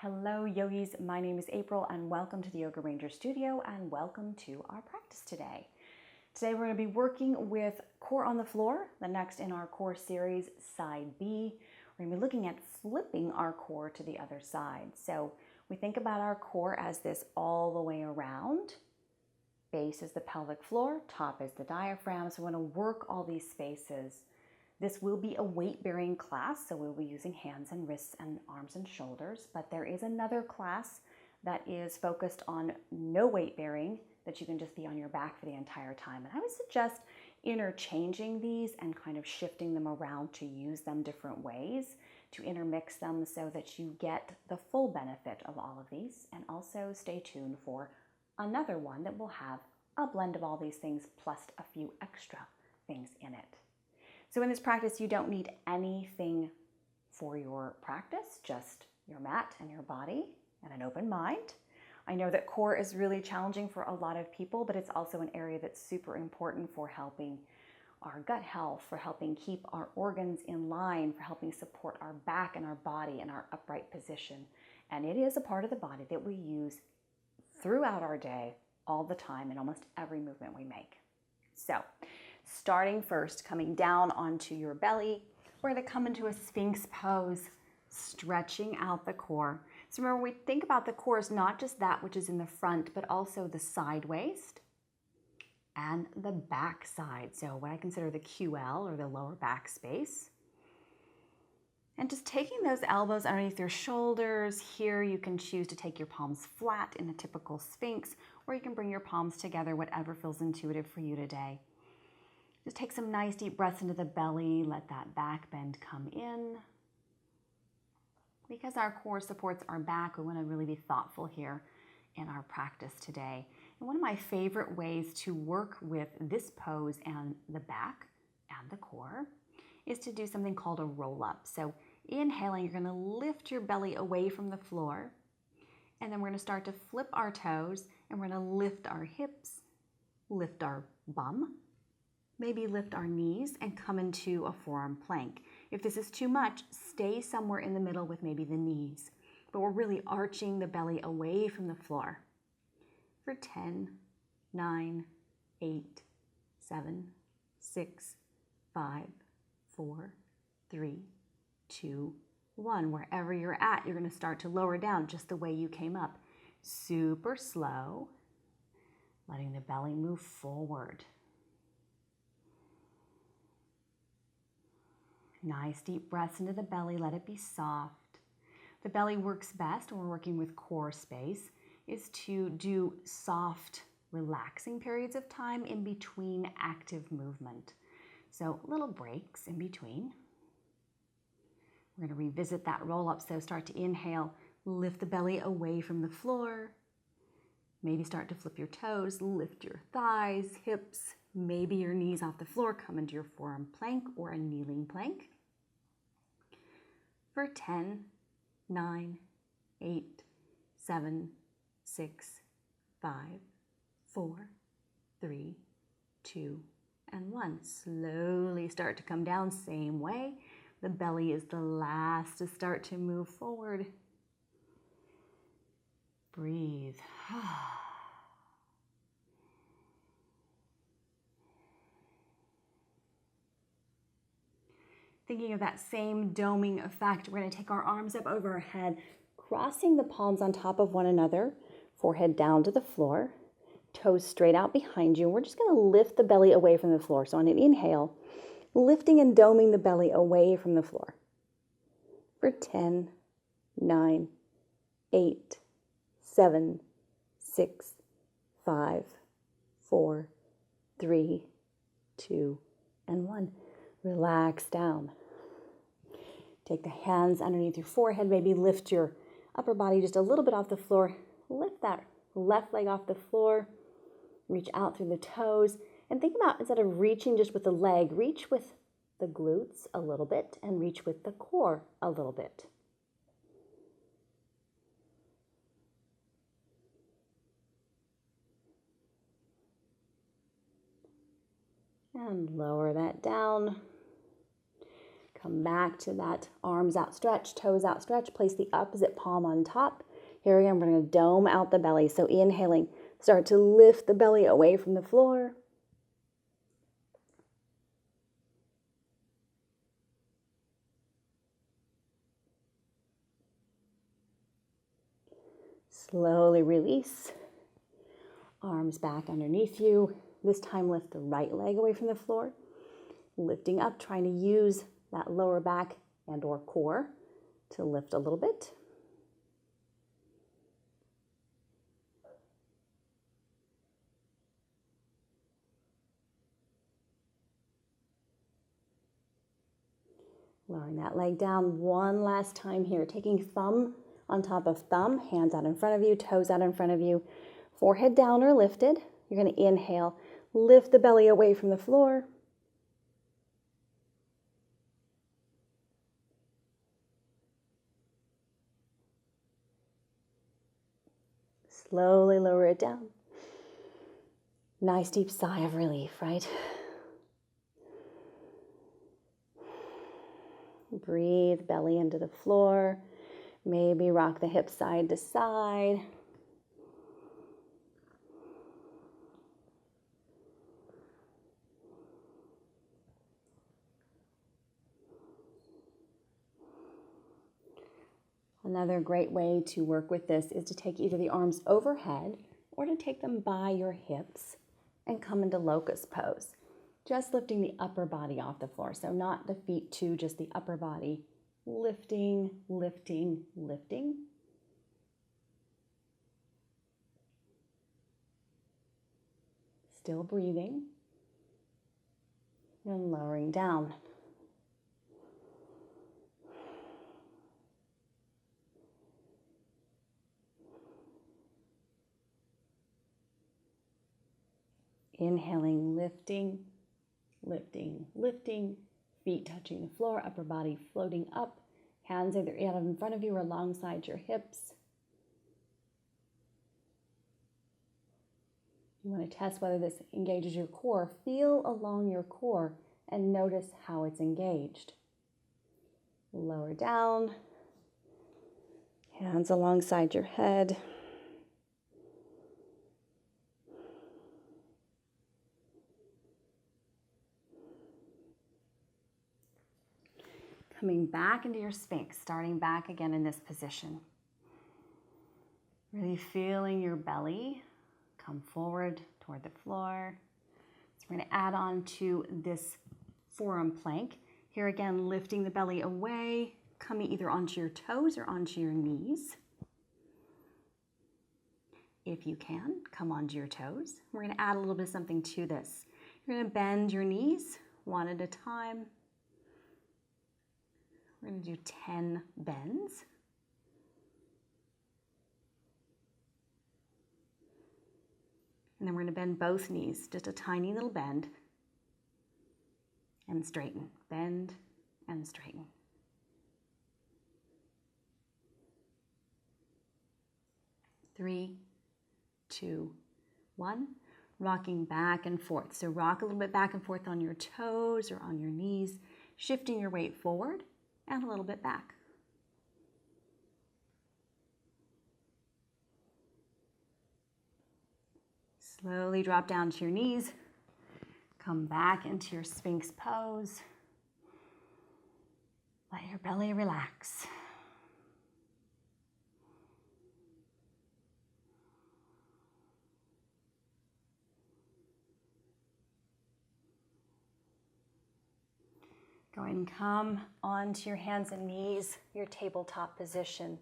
Hello yogis, my name is April and welcome to the Yoga Ranger Studio and welcome to our practice today. Today we're going to be working with core on the floor, the next in our core series, side B. We're going to be looking at flipping our core to the other side. So we think about our core as this all the way around. Base is the pelvic floor, top is the diaphragm. So we want to work all these spaces. This will be a weight-bearing class, so we'll be using hands and wrists and arms and shoulders, but there is another class that is focused on no weight-bearing that you can just be on your back for the entire time. And I would suggest interchanging these and kind of shifting them around to use them different ways, to intermix them so that you get the full benefit of all of these. And also stay tuned for another one that will have a blend of all these things plus a few extra things in it. So in this practice, you don't need anything for your practice, just your mat and your body and an open mind. I know that core is really challenging for a lot of people, but it's also an area that's super important for helping our gut health, for helping keep our organs in line, for helping support our back and our body in our upright position. And it is a part of the body that we use throughout our day, all the time, in almost every movement we make. So, starting first, coming down onto your belly, we're going to come into a Sphinx pose, stretching out the core. So remember, we think about the core as not just that which is in the front, but also the side waist and the back side. So what I consider the QL, or the lower back space. And just taking those elbows underneath your shoulders. Here you can choose to take your palms flat in a typical Sphinx, or you can bring your palms together, whatever feels intuitive for you today. Just take some nice deep breaths into the belly. Let that back bend come in. Because our core supports our back, we want to really be thoughtful here in our practice today. And one of my favorite ways to work with this pose and the back and the core is to do something called a roll-up. So inhaling, you're going to lift your belly away from the floor. And then we're going to start to flip our toes, and we're going to lift our hips, lift our bum, maybe lift our knees and come into a forearm plank. If this is too much, stay somewhere in the middle with maybe the knees. But we're really arching the belly away from the floor. For 10, 9, 8, 7, 6, 5, 4, 3, 2, 1. Wherever you're at, you're going to start to lower down just the way you came up. Super slow, letting the belly move forward. Nice deep breaths into the belly, let it be soft. The belly works best when we're working with core space, is to do soft, relaxing periods of time in between active movement. So little breaks in between. We're going to revisit that roll up, so start to inhale, lift the belly away from the floor. Maybe start to flip your toes, lift your thighs, hips, maybe your knees off the floor, come into your forearm plank or a kneeling plank. For 10, 9, 8, 7, 6, 5, 4, 3, 2, and 1. Slowly start to come down, same way. The belly is the last to start to move forward. Breathe. Thinking of that same doming effect, we're going to take our arms up over our head, crossing the palms on top of one another, forehead down to the floor, toes straight out behind you. We're just going to lift the belly away from the floor. So on an inhale, lifting and doming the belly away from the floor. For 10, 9, 8, 7, 6, 5, 4, 3, 2, and 1. Relax down. Take the hands underneath your forehead. Maybe lift your upper body just a little bit off the floor. Lift that left leg off the floor. Reach out through the toes. And think about, instead of reaching just with the leg, reach with the glutes a little bit and reach with the core a little bit. And lower that down. Come back to that arms outstretched, toes outstretched. Place the opposite palm on top. Here again, we're going to dome out the belly. So inhaling, start to lift the belly away from the floor. Slowly release. Arms back underneath you. This time lift the right leg away from the floor. Lifting up, trying to use that lower back and or core to lift a little bit. Lowering that leg down one last time here. Taking thumb on top of thumb, hands out in front of you, toes out in front of you, forehead down or lifted. You're going to inhale, lift the belly away from the floor. Slowly lower it down. Nice deep sigh of relief, right? Breathe belly into the floor. Maybe rock the hips side to side. Another great way to work with this is to take either the arms overhead or to take them by your hips and come into locust pose. Just lifting the upper body off the floor. So not the feet too, just the upper body. Lifting, lifting, lifting. Still breathing. And lowering down. Inhaling, lifting, lifting, lifting, feet touching the floor, upper body floating up, hands either out in front of you or alongside your hips. You want to test whether this engages your core. Feel along your core and notice how it's engaged. Lower down, hands alongside your head. Coming back into your Sphinx, starting back again in this position. Really feeling your belly come forward toward the floor. So we're going to add on to this forearm plank. Here again, lifting the belly away, coming either onto your toes or onto your knees. If you can, come onto your toes. We're going to add a little bit of something to this. You're going to bend your knees one at a time. We're going to do 10 bends. And then we're going to bend both knees, just a tiny little bend. And straighten. Bend and straighten. Three, two, one. Rocking back and forth. So rock a little bit back and forth on your toes or on your knees, shifting your weight forward and a little bit back. Slowly drop down to your knees. Come back into your Sphinx pose. Let your belly relax. Go ahead and come onto your hands and knees, your tabletop position.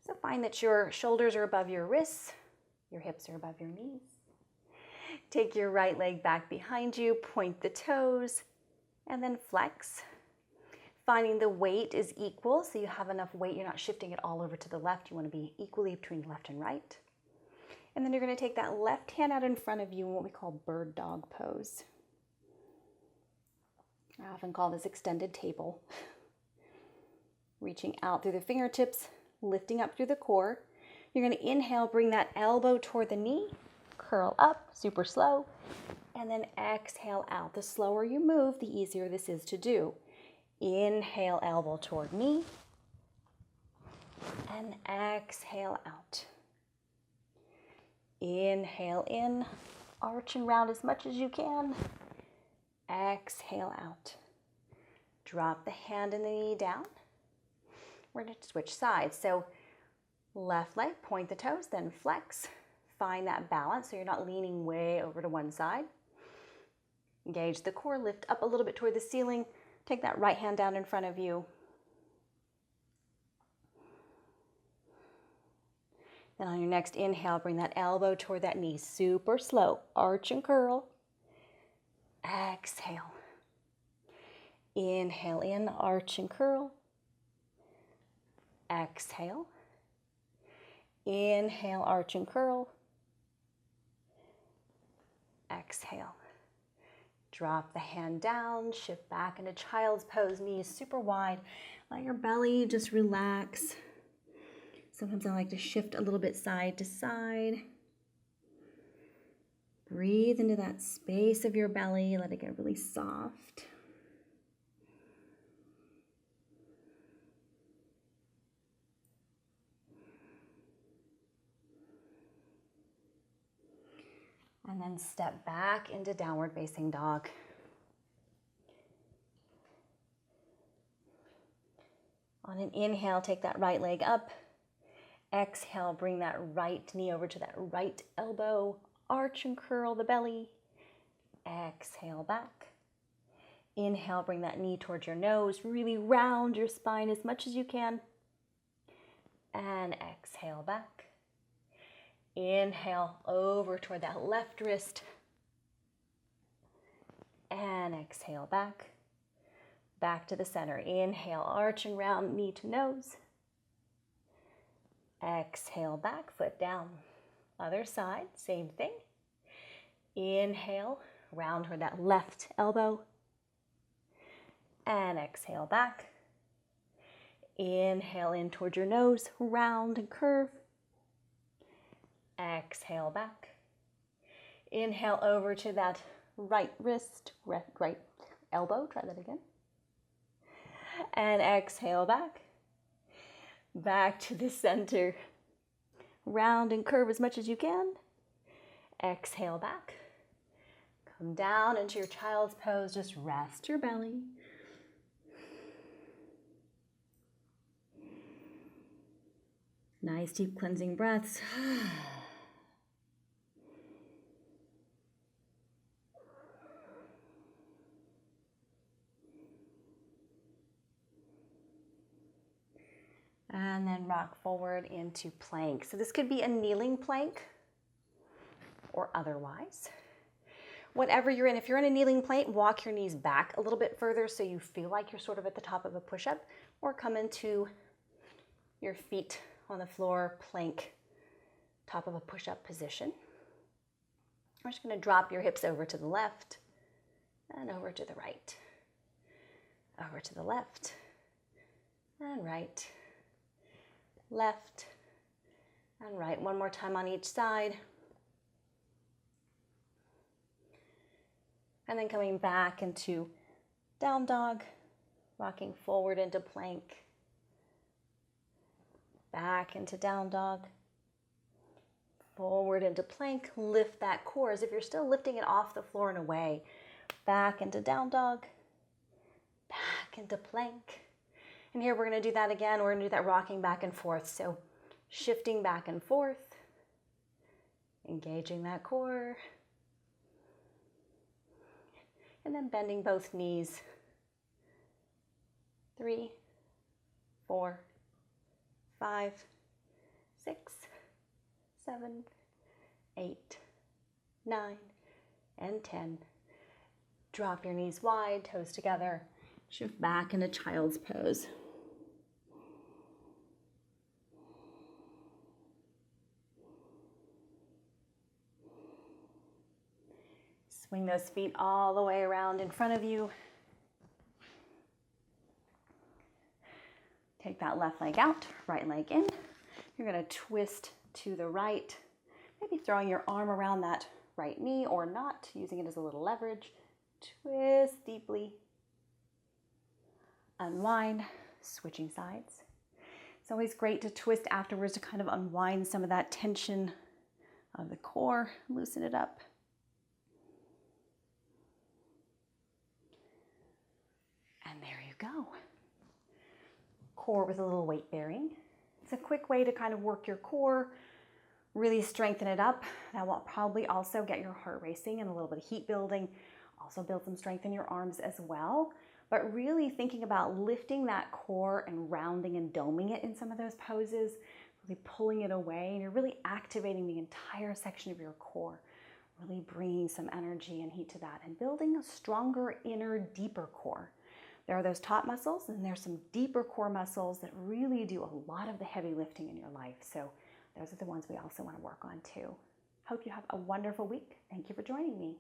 So find that your shoulders are above your wrists, your hips are above your knees. Take your right leg back behind you, point the toes, and then flex. Finding the weight is equal, so you have enough weight, you're not shifting it all over to the left. You want to be equally between left and right. And then you're going to take that left hand out in front of you in what we call bird dog pose. I often call this extended table. Reaching out through the fingertips, lifting up through the core. You're going to inhale, bring that elbow toward the knee, curl up, super slow, and then exhale out. The slower you move, the easier this is to do. Inhale, elbow toward knee. And exhale out. Inhale in, arch and round as much as you can. Exhale out. Drop the hand and the knee down. We're going to switch sides. So left leg, point the toes, then flex. Find that balance so you're not leaning way over to one side. Engage the core, lift up a little bit toward the ceiling. Take that right hand down in front of you. Then on your next inhale, bring that elbow toward that knee, super slow. Arch and curl. Exhale. Inhale in, arch and curl. Exhale. Inhale, arch and curl. Exhale. Drop the hand down, shift back into child's pose, knees super wide. Let your belly just relax. Sometimes I like to shift a little bit side to side. Breathe into that space of your belly. Let it get really soft. And then step back into downward facing dog. On an inhale, take that right leg up. Exhale, bring that right knee over to that right elbow. Arch and curl the belly. Exhale back. Inhale, bring that knee towards your nose. Really round your spine as much as you can. And exhale back. Inhale over toward that left wrist. And exhale back. Back to the center. Inhale, arch and round, knee to nose. Exhale back, foot down. Other side, same thing. Inhale, round toward that left elbow. And exhale back. Inhale in towards your nose, round and curve. Exhale back. Inhale over to that right wrist, right elbow. Try that again. And exhale back. Back to the center. Round and curve as much as you can. Exhale back. Come down into your child's pose. Just rest your belly. Nice deep cleansing breaths. And then rock forward into plank. So this could be a kneeling plank or otherwise. Whatever you're in, if you're in a kneeling plank, walk your knees back a little bit further so you feel like you're sort of at the top of a push-up, or come into your feet on the floor, plank, top of a push-up position. We're just going to drop your hips over to the left and over to the right. Over to the left and right. Left and right. One more time on each side. And then coming back into down dog, rocking forward into plank. Back into down dog. Forward into plank. Lift that core as if you're still lifting it off the floor and away. Back into down dog. Back into plank. And here we're going to do that again. We're going to do that rocking back and forth. So shifting back and forth, engaging that core, and then bending both knees. 3, 4, 5, 6, 7, 8, 9, and 10. Drop your knees wide, toes together. Shift back into child's pose. Swing those feet all the way around in front of you. Take that left leg out, right leg in. You're going to twist to the right, maybe throwing your arm around that right knee or not, using it as a little leverage. Twist deeply. unwind, switching sides. It's always great to twist afterwards to kind of unwind some of that tension of the core, loosen it up. And there you go. Core with a little weight bearing. It's a quick way to kind of work your core, really strengthen it up. That will probably also get your heart racing and a little bit of heat building. Also build some strength in your arms as well. But really thinking about lifting that core and rounding and doming it in some of those poses, really pulling it away, and you're really activating the entire section of your core, really bringing some energy and heat to that and building a stronger inner, deeper core. There are those top muscles, and there's some deeper core muscles that really do a lot of the heavy lifting in your life. So those are the ones we also want to work on too. Hope you have a wonderful week. Thank you for joining me.